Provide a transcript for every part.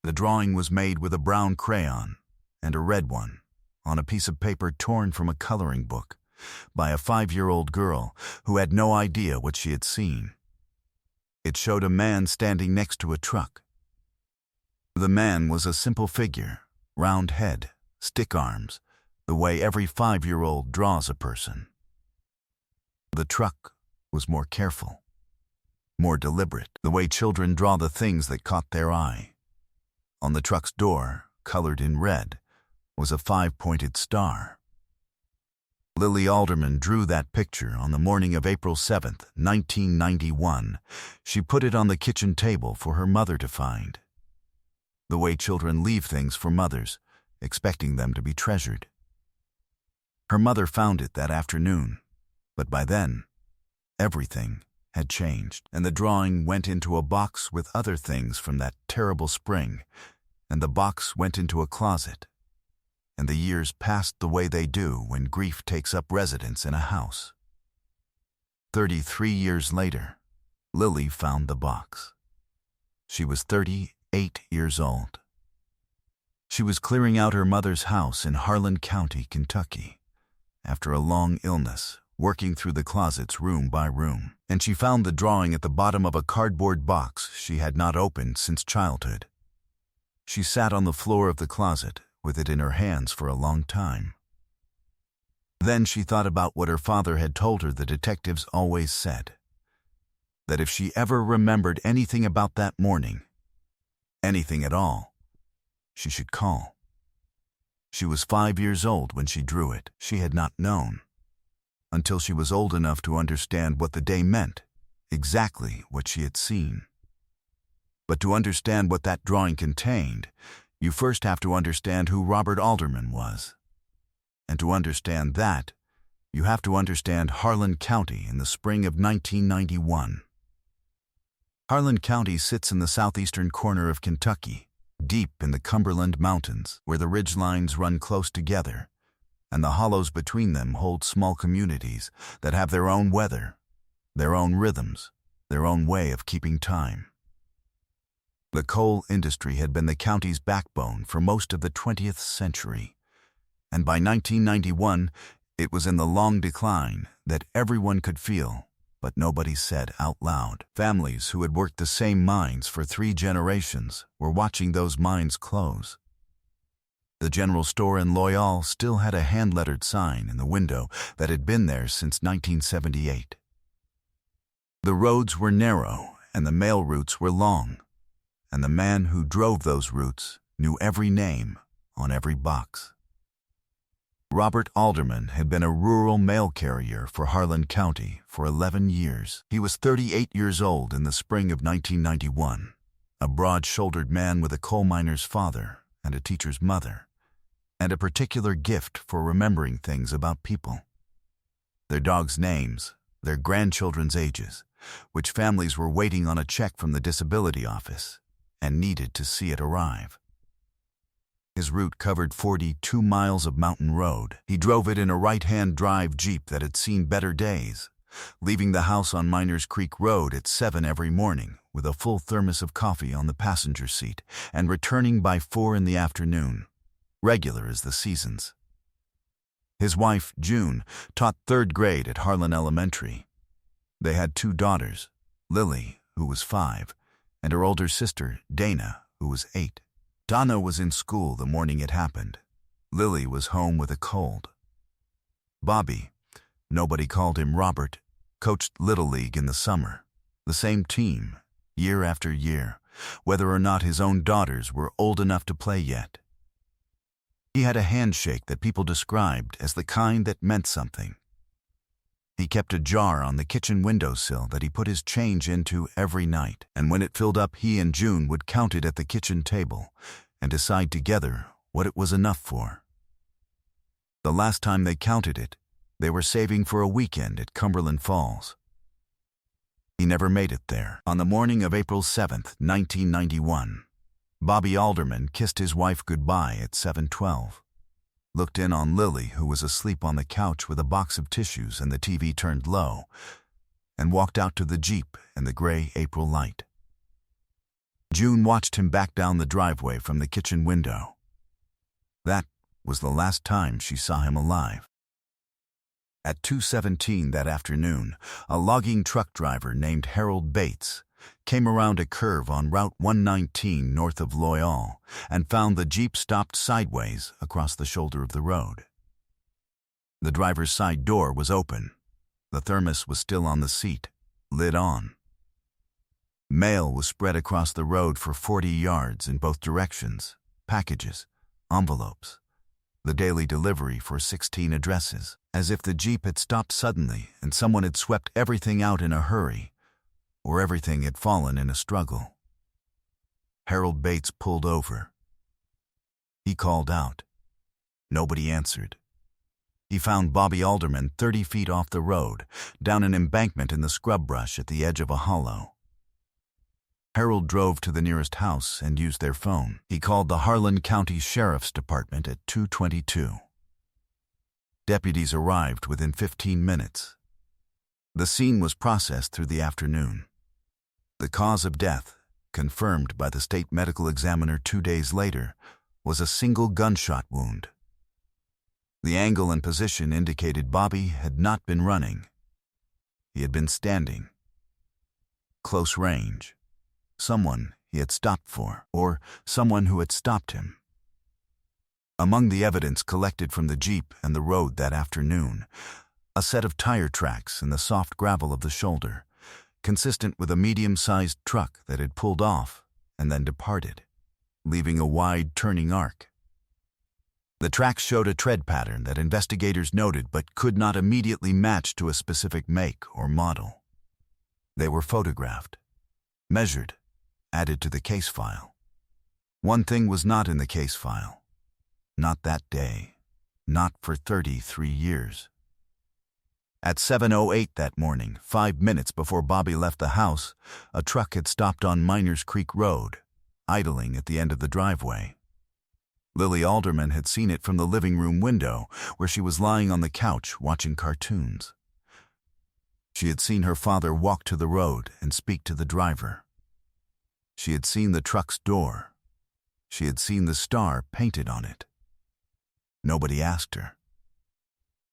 The drawing was made with a brown crayon and a red one on a piece of paper torn from a coloring book by a 5-year-old girl who had no idea what she had seen. It showed a man standing next to a truck. The man was a simple figure, round head, stick arms, the way every 5-year-old draws a person. The truck was more careful, more deliberate, the way children draw the things that caught their eye. On the truck's door, colored in red, was a 5-pointed star. Lily Alderman drew that picture on the morning of April 7th, 1991. She put it on the kitchen table for her mother to find. The way children leave things for mothers, expecting them to be treasured. Her mother found it that afternoon, but by then, everything had changed, and the drawing went into a box with other things from that terrible spring, and the box went into a closet, and the years passed the way they do when grief takes up residence in a house. 33 years later, Lily found the box. She was 38 years old. She was clearing out her mother's house in Harlan County, Kentucky, after a long illness, working through the closets room by room, and she found the drawing at the bottom of a cardboard box she had not opened since childhood. She sat on the floor of the closet with it in her hands for a long time. Then she thought about what her father had told her the detectives always said, that if she ever remembered anything about that morning, anything at all, she should call. She was 5 years old when she drew it. She had not known, until she was old enough to understand what the day meant, exactly what she had seen. But to understand what that drawing contained, you first have to understand who Robert Alderman was. And to understand that, you have to understand Harlan County in the spring of 1991. Harlan County sits in the southeastern corner of Kentucky, deep in the Cumberland Mountains, where the ridge lines run close together, and the hollows between them hold small communities that have their own weather, their own rhythms, their own way of keeping time. The coal industry had been the county's backbone for most of the 20th century, and by 1991 it was in the long decline that everyone could feel, but nobody said out loud. Families who had worked the same mines for 3 generations were watching those mines close. The general store in Loyal still had a hand-lettered sign in the window that had been there since 1978. The roads were narrow and the mail routes were long, and the man who drove those routes knew every name on every box. Robert Alderman had been a rural mail carrier for Harlan County for 11 years. He was 38 years old in the spring of 1991, a broad-shouldered man with a coal miner's father and a teacher's mother, and a particular gift for remembering things about people. Their dogs' names, their grandchildren's ages, which families were waiting on a check from the disability office and needed to see it arrive. His route covered 42 miles of mountain road. He drove it in a right-hand drive Jeep that had seen better days, leaving the house on Miners Creek Road at 7 every morning with a full thermos of coffee on the passenger seat and returning by 4 in the afternoon, regular as the seasons. His wife, June, taught 3rd grade at Harlan Elementary. They had 2 daughters, Lily, who was 5, and her older sister, Dana, who was 8. Donna was in school the morning it happened. Lily was home with a cold. Bobby, nobody called him Robert, coached Little League in the summer, the same team, year after year, whether or not his own daughters were old enough to play yet. He had a handshake that people described as the kind that meant something. He kept a jar on the kitchen windowsill that he put his change into every night, and when it filled up, he and June would count it at the kitchen table and decide together what it was enough for. The last time they counted it, they were saving for a weekend at Cumberland Falls. He never made it there. On the morning of April 7th, 1991, Bobby Alderman kissed his wife goodbye at 7:12. Looked in on Lily, who was asleep on the couch with a box of tissues and the TV turned low, and walked out to the Jeep in the gray April light. June watched him back down the driveway from the kitchen window. That was the last time she saw him alive. At 2:17 that afternoon, a logging truck driver named Harold Bates came around a curve on Route 119 north of Loyal and found the Jeep stopped sideways across the shoulder of the road. The driver's side door was open. The thermos was still on the seat, lid on. Mail was spread across the road for 40 yards in both directions, packages, envelopes, the daily delivery for 16 addresses, as if the Jeep had stopped suddenly and someone had swept everything out in a hurry, or everything had fallen in a struggle. Harold Bates pulled over. He called out. Nobody answered. He found Bobby Alderman 30 feet off the road, down an embankment in the scrub brush at the edge of a hollow. Harold drove to the nearest house and used their phone. He called the Harlan County Sheriff's Department at 2:22. Deputies arrived within 15 minutes. The scene was processed through the afternoon. The cause of death, confirmed by the state medical examiner 2 days later, was a single gunshot wound. The angle and position indicated Bobby had not been running. He had been standing. Close range. Someone he had stopped for, or someone who had stopped him. Among the evidence collected from the Jeep and the road that afternoon, a set of tire tracks in the soft gravel of the shoulder, consistent with a medium-sized truck that had pulled off and then departed, leaving a wide turning arc. The tracks showed a tread pattern that investigators noted but could not immediately match to a specific make or model. They were photographed, measured, added to the case file. One thing was not in the case file. Not that day. Not for 33 years. At 7:08 that morning, 5 minutes before Bobby left the house, a truck had stopped on Miners Creek Road, idling at the end of the driveway. Lily Alderman had seen it from the living room window, where she was lying on the couch watching cartoons. She had seen her father walk to the road and speak to the driver. She had seen the truck's door. She had seen the star painted on it. Nobody asked her.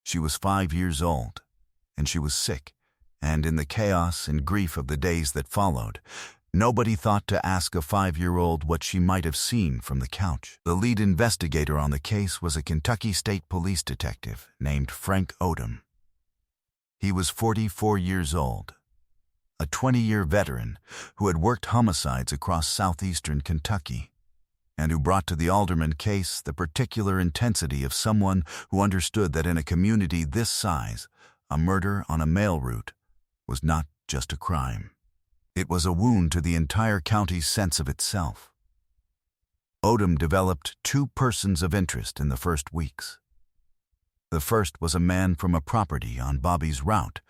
She was 5 years old, and she was sick, and in the chaos and grief of the days that followed, nobody thought to ask a 5-year-old what she might have seen from the couch. The lead investigator on the case was a Kentucky State Police detective named Frank Odom. He was 44 years old, a 20-year veteran who had worked homicides across southeastern Kentucky, and who brought to the Alderman case the particular intensity of someone who understood that in a community this size, a murder on a mail route was not just a crime. It was a wound to the entire county's sense of itself. Odom developed 2 persons of interest in the first weeks. The first was a man from a property on Bobby's route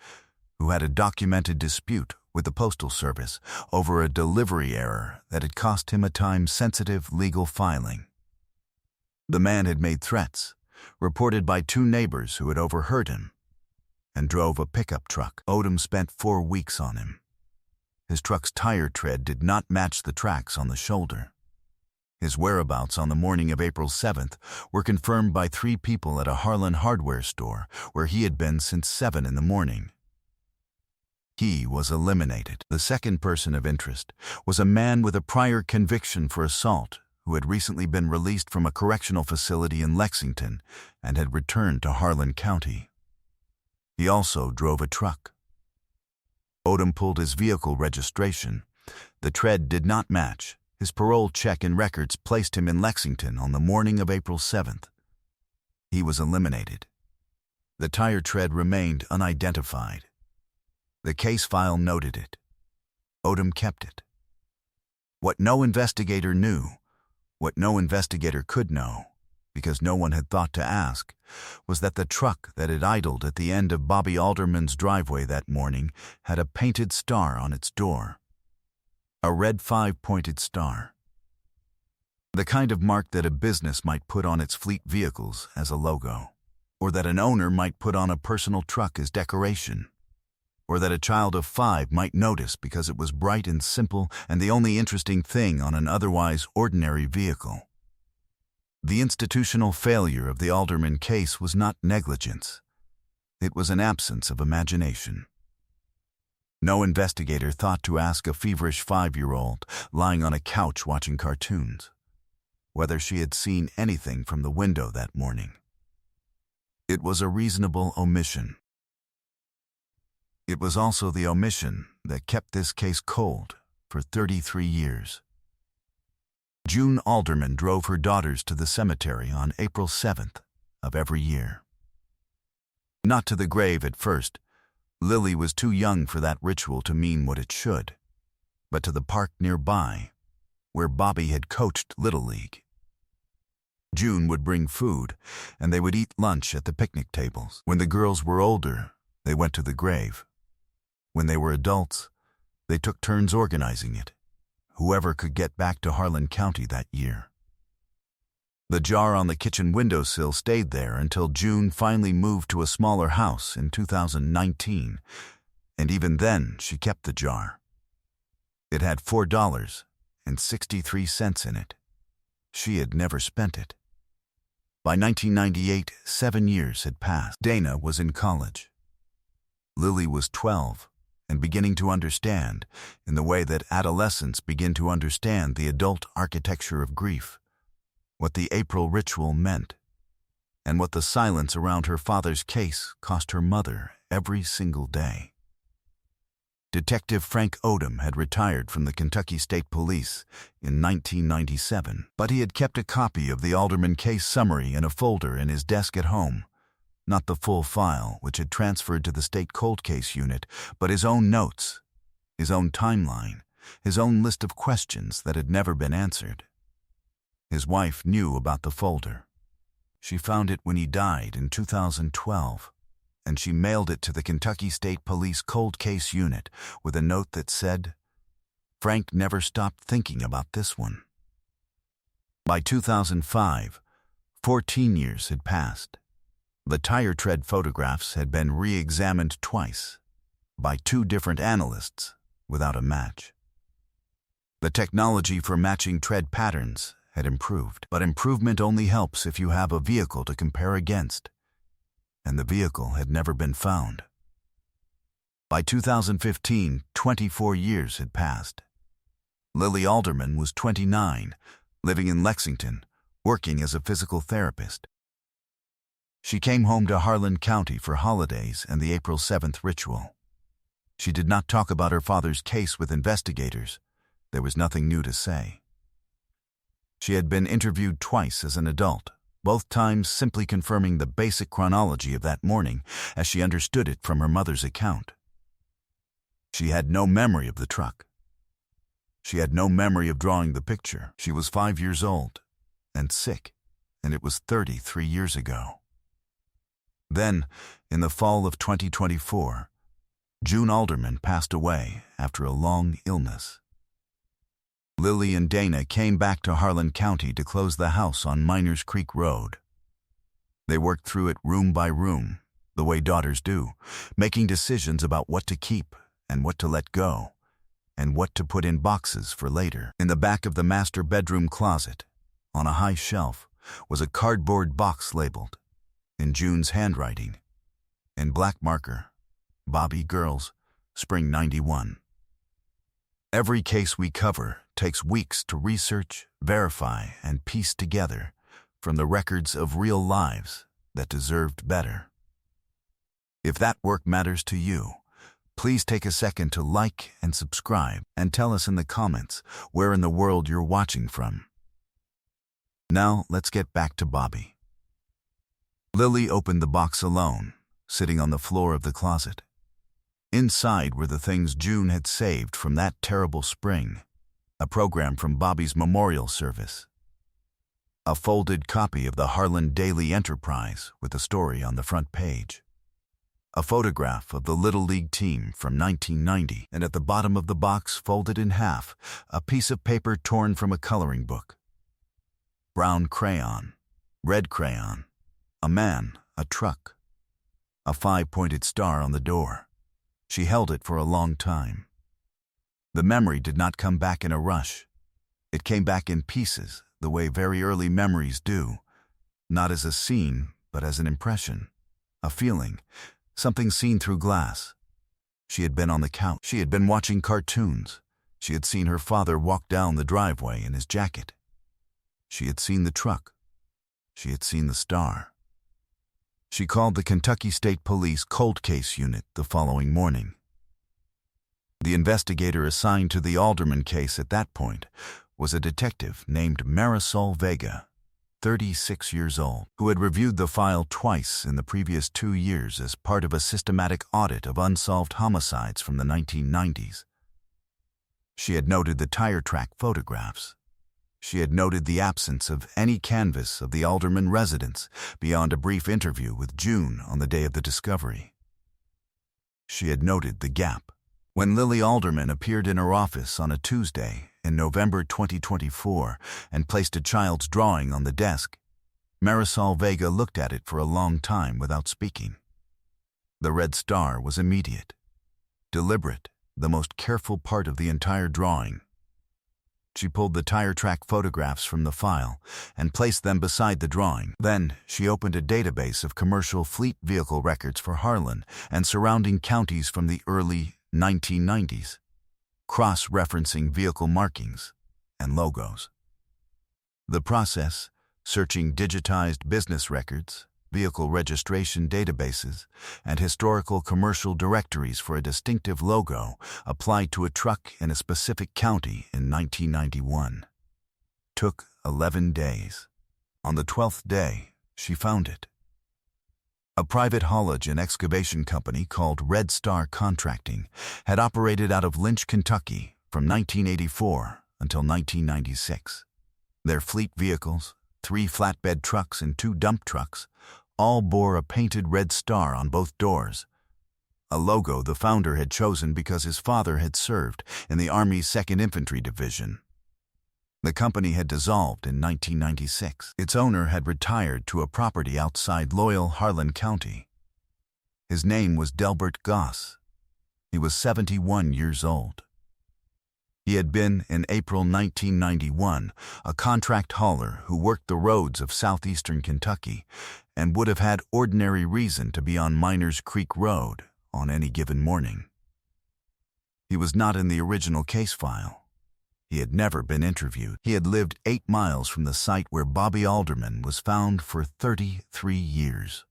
who had a documented dispute with the Postal Service over a delivery error that had cost him a time-sensitive legal filing. The man had made threats, reported by 2 neighbors who had overheard him, and drove a pickup truck. Odom spent 4 weeks on him. His truck's tire tread did not match the tracks on the shoulder. His whereabouts on the morning of April 7th were confirmed by 3 people at a Harlan hardware store where he had been since 7 in the morning. He was eliminated. The second person of interest was a man with a prior conviction for assault who had recently been released from a correctional facility in Lexington and had returned to Harlan County. He also drove a truck. Odom pulled his vehicle registration. The tread did not match. His parole check and records placed him in Lexington on the morning of April 7th. He was eliminated. The tire tread remained unidentified. The case file noted it. Odom kept it. What no investigator knew, what no investigator could know, because no one had thought to ask, was that the truck that had idled at the end of Bobby Alderman's driveway that morning had a painted star on its door. A red 5-pointed star. The kind of mark that a business might put on its fleet vehicles as a logo, or that an owner might put on a personal truck as decoration. or that a child of 5 might notice because it was bright and simple and the only interesting thing on an otherwise ordinary vehicle. The institutional failure of the Alderman case was not negligence. It was an absence of imagination. No investigator thought to ask a feverish 5-year-old lying on a couch watching cartoons whether she had seen anything from the window that morning. It was a reasonable omission. It was also the omission that kept this case cold for 33 years. June Alderman drove her daughters to the cemetery on April 7th of every year. Not to the grave at first. Lily was too young for that ritual to mean what it should, but to the park nearby, where Bobby had coached Little League. June would bring food, and they would eat lunch at the picnic tables. When the girls were older, they went to the grave. When they were adults, they took turns organizing it, whoever could get back to Harlan County that year. The jar on the kitchen windowsill stayed there until June finally moved to a smaller house in 2019, and even then she kept the jar. It had $4.63 in it. She had never spent it. By 1998, 7 years had passed. Dana was in college. Lily was 12 and beginning to understand, in the way that adolescents begin to understand the adult architecture of grief, what the April ritual meant, and what the silence around her father's case cost her mother every single day. Detective Frank Odom had retired from the Kentucky State Police in 1997, but he had kept a copy of the Alderman case summary in a folder in his desk at home. Not the full file, which had transferred to the state cold case unit, but his own notes, his own timeline, his own list of questions that had never been answered. His wife knew about the folder. She found it when he died in 2012. And she mailed it to the Kentucky State Police Cold Case Unit with a note that said, "Frank never stopped thinking about this one." By 2005, 14 years had passed. The tire tread photographs had been re-examined twice by 2 different analysts without a match. The technology for matching tread patterns had improved, but improvement only helps if you have a vehicle to compare against. And the vehicle had never been found. By 2015, 24 years had passed. Lily Alderman was 29, living in Lexington, working as a physical therapist. She came home to Harlan County for holidays and the April 7th ritual. She did not talk about her father's case with investigators. There was nothing new to say. She had been interviewed twice as an adult, both times simply confirming the basic chronology of that morning as she understood it from her mother's account. She had no memory of the truck. She had no memory of drawing the picture. She was 5 years old and sick, and it was 33 years ago. Then, in the fall of 2024, June Alderman passed away after a long illness. Lily and Dana came back to Harlan County to close the house on Miners Creek Road. They worked through it room by room, the way daughters do, making decisions about what to keep and what to let go, and what to put in boxes for later. In the back of the master bedroom closet, on a high shelf, was a cardboard box labeled, in June's handwriting, in black marker, "Bobby Girls, Spring '91. Every case we cover takes weeks to research, verify, and piece together from the records of real lives that deserved better. If that work matters to you, please take a second to like and subscribe and tell us in the comments where in the world you're watching from. Now let's get back to Bobby. Lily opened the box alone, sitting on the floor of the closet. Inside were the things June had saved from that terrible spring, a program from Bobby's memorial service, a folded copy of the Harlan Daily Enterprise with a story on the front page, a photograph of the Little League team from 1990, and at the bottom of the box, folded in half, a piece of paper torn from a coloring book. Brown crayon, red crayon, a man, a truck, a 5-pointed star on the door. She held it for a long time. The memory did not come back in a rush. It came back in pieces, the way very early memories do, not as a scene, but as an impression, a feeling, something seen through glass. She had been on the couch. She had been watching cartoons. She had seen her father walk down the driveway in his jacket. She had seen the truck. She had seen the star. She called the Kentucky State Police Cold Case Unit the following morning. The investigator assigned to the Alderman case at that point was a detective named Marisol Vega, 36 years old, who had reviewed the file twice in the previous 2 years as part of a systematic audit of unsolved homicides from the 1990s. She had noted the tire track photographs. She had noted the absence of any canvas of the Alderman residence beyond a brief interview with June on the day of the discovery. She had noted the gap. When Lily Alderman appeared in her office on a Tuesday in November 2024 and placed a child's drawing on the desk, Marisol Vega looked at it for a long time without speaking. The red star was immediate, deliberate, the most careful part of the entire drawing. She pulled the tire track photographs from the file and placed them beside the drawing. Then she opened a database of commercial fleet vehicle records for Harlan and surrounding counties from the early 1990s, cross-referencing vehicle markings and logos. The process, searching digitized business records, vehicle registration databases, and historical commercial directories for a distinctive logo applied to a truck in a specific county in 1991. Took 11 days. On the 12th day, she found it. A private haulage and excavation company called Red Star Contracting had operated out of Lynch, Kentucky from 1984 until 1996. Their fleet vehicles, 3 flatbed trucks and 2 dump trucks, all bore a painted red star on both doors, a logo the founder had chosen because his father had served in the Army's 2nd Infantry Division. The company had dissolved in 1996. Its owner had retired to a property outside Loyal, Harlan County. His name was Delbert Goss. He was 71 years old. He had been, in April 1991, a contract hauler who worked the roads of southeastern Kentucky and would have had ordinary reason to be on Miners Creek Road on any given morning. He was not in the original case file. He had never been interviewed. He had lived 8 miles from the site where Bobby Alderman was found for 33 years.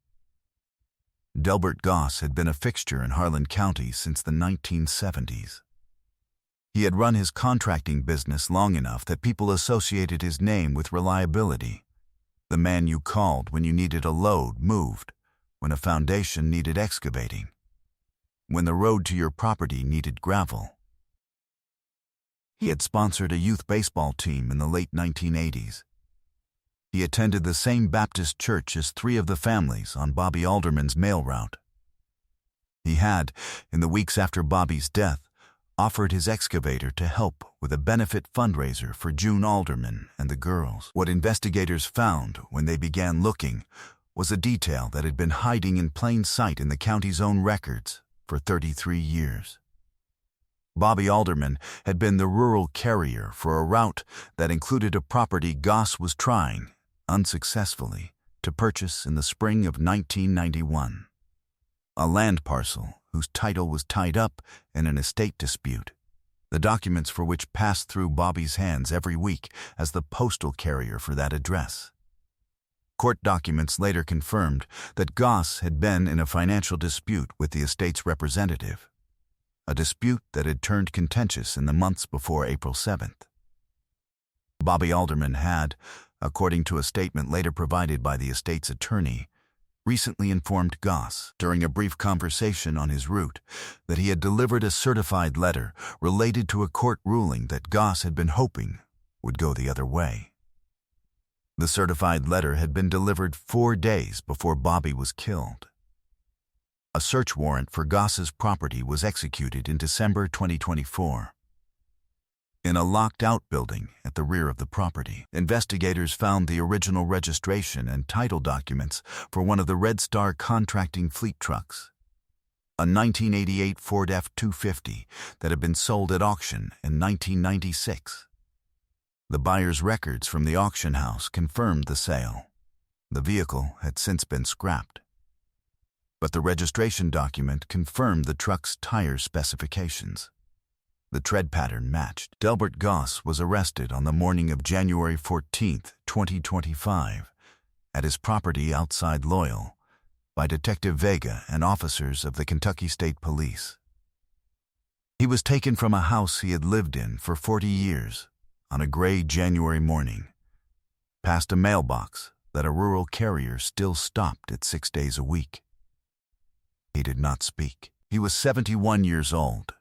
Delbert Goss had been a fixture in Harlan County since the 1970s. He had run his contracting business long enough that people associated his name with reliability. The man you called when you needed a load moved, when a foundation needed excavating, when the road to your property needed gravel. He had sponsored a youth baseball team in the late 1980s. He attended the same Baptist church as 3 of the families on Bobby Alderman's mail route. He had, in the weeks after Bobby's death, offered his excavator to help with a benefit fundraiser for June Alderman and the girls. What investigators found when they began looking was a detail that had been hiding in plain sight in the county's own records for 33 years. Bobby Alderman had been the rural carrier for a route that included a property Goss was trying, unsuccessfully, to purchase in the spring of 1991. A land parcel whose title was tied up in an estate dispute, the documents for which passed through Bobby's hands every week as the postal carrier for that address. Court documents later confirmed that Goss had been in a financial dispute with the estate's representative, a dispute that had turned contentious in the months before April 7th. Bobby Alderman had, according to a statement later provided by the estate's attorney, recently informed Goss, during a brief conversation on his route, that he had delivered a certified letter related to a court ruling that Goss had been hoping would go the other way. The certified letter had been delivered 4 days before Bobby was killed. A search warrant for Goss's property was executed in December 2024. In a locked-out building at the rear of the property, investigators found the original registration and title documents for one of the Red Star contracting fleet trucks. a 1988 Ford F-250 that had been sold at auction in 1996. The buyer's records from the auction house confirmed the sale. The vehicle had since been scrapped. But the registration document confirmed the truck's tire specifications. The tread pattern matched. Delbert Goss was arrested on the morning of January 14, 2025, at his property outside Loyal by Detective Vega and officers of the Kentucky State Police. He was taken from a house he had lived in for 40 years on a gray January morning, past a mailbox that a rural carrier still stopped at 6 days a week. He did not speak. He was 71 years old,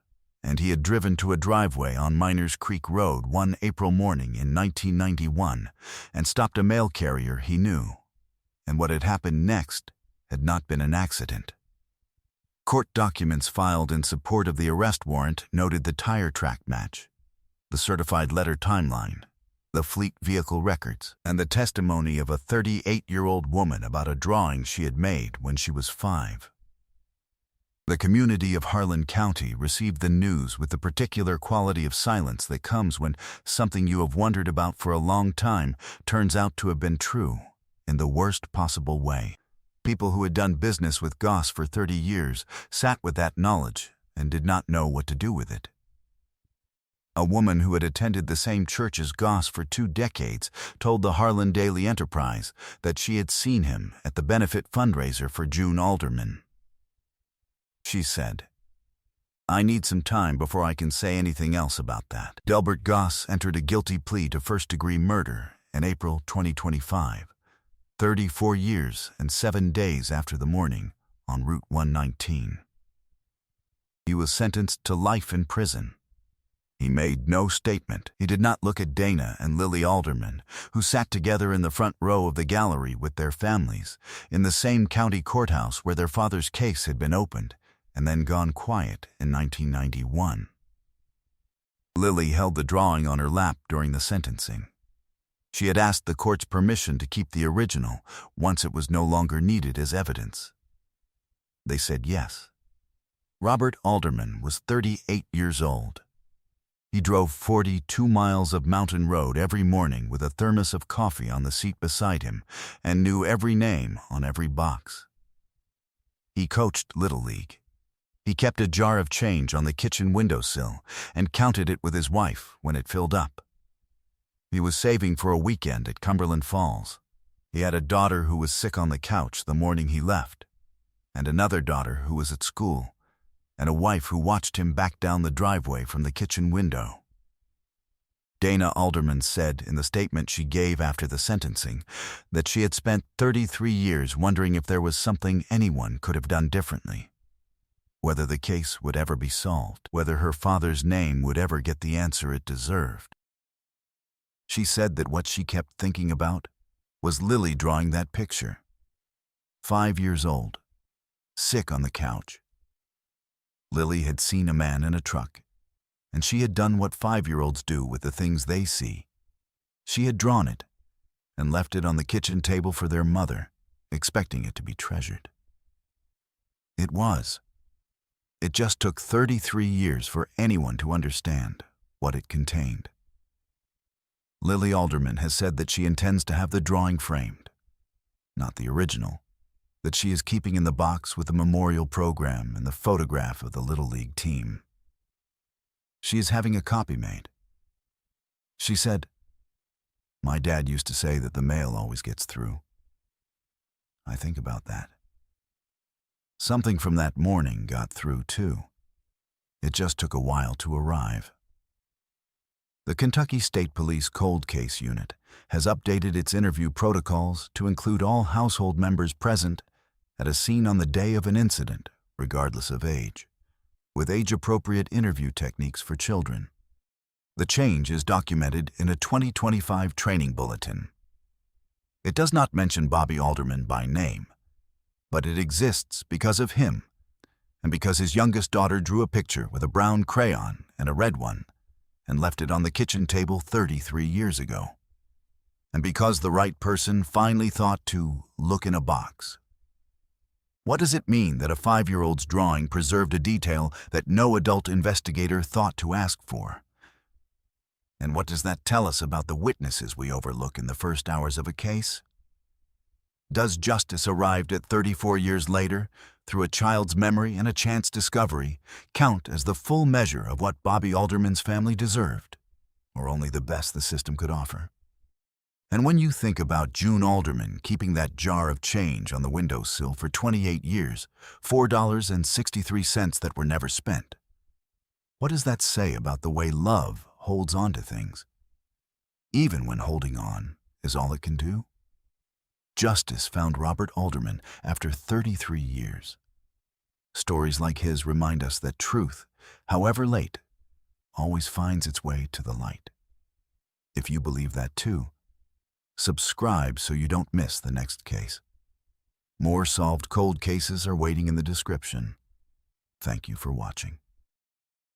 and he had driven to a driveway on Miners Creek Road one April morning in 1991 and stopped a mail carrier he knew, and what had happened next had not been an accident. Court documents filed in support of the arrest warrant noted the tire track match, the certified letter timeline, the fleet vehicle records, and the testimony of a 38-year-old woman about a drawing she had made when she was 5. The community of Harlan County received the news with the particular quality of silence that comes when something you have wondered about for a long time turns out to have been true in the worst possible way. People who had done business with Goss for 30 years sat with that knowledge and did not know what to do with it. A woman who had attended the same church as Goss for 2 decades told the Harlan Daily Enterprise that she had seen him at the benefit fundraiser for June Alderman. She said, "I need some time before I can say anything else about that." Delbert Goss entered a guilty plea to first-degree murder in April 2025, 34 years and 7 days after the morning on Route 119. He was sentenced to life in prison. He made no statement. He did not look at Dana and Lily Alderman, who sat together in the front row of the gallery with their families, in the same county courthouse where their father's case had been opened and then gone quiet in 1991. Lily held the drawing on her lap during the sentencing. She had asked the court's permission to keep the original once it was no longer needed as evidence. They said yes. Robert Alderman was 38 years old. He drove 42 miles of mountain road every morning with a thermos of coffee on the seat beside him and knew every name on every box. He coached Little League. He kept a jar of change on the kitchen windowsill and counted it with his wife when it filled up. He was saving for a weekend at Cumberland Falls. He had a daughter who was sick on the couch the morning he left, and another daughter who was at school, and a wife who watched him back down the driveway from the kitchen window. Dana Alderman said in the statement she gave after the sentencing that she had spent 33 years wondering if there was something anyone could have done differently, whether the case would ever be solved, whether her father's name would ever get the answer it deserved. She said that what she kept thinking about was Lily drawing that picture. 5 years old, sick on the couch. Lily had seen a man in a truck, and she had done what 5-year-olds do with the things they see. She had drawn it and left it on the kitchen table for their mother, expecting it to be treasured. It was. It just took 33 years for anyone to understand what it contained. Lily Alderman has said that she intends to have the drawing framed, not the original, that she is keeping in the box with the memorial program and the photograph of the Little League team. She is having a copy made. She said, "My dad used to say that the mail always gets through." I think about that. Something from that morning got through, too. It just took a while to arrive. The Kentucky State Police Cold Case Unit has updated its interview protocols to include all household members present at a scene on the day of an incident, regardless of age, with age-appropriate interview techniques for children. The change is documented in a 2025 training bulletin. It does not mention Bobby Alderman by name, but it exists because of him, and because his youngest daughter drew a picture with a brown crayon and a red one and left it on the kitchen table 33 years ago, and because the right person finally thought to look in a box. What does it mean that a 5-year-old's drawing preserved a detail that no adult investigator thought to ask for? And what does that tell us about the witnesses we overlook in the first hours of a case? Does justice arrived at 34 years later, through a child's memory and a chance discovery, count as the full measure of what Bobby Alderman's family deserved, or only the best the system could offer? And when you think about June Alderman keeping that jar of change on the windowsill for 28 years, $4.63 that were never spent, what does that say about the way love holds on to things, even when holding on is all it can do? Justice found Robert Alderman after 33 years. Stories like his remind us that truth, however late, always finds its way to the light. If you believe that too, subscribe so you don't miss the next case. More solved cold cases are waiting in the description. Thank you for watching.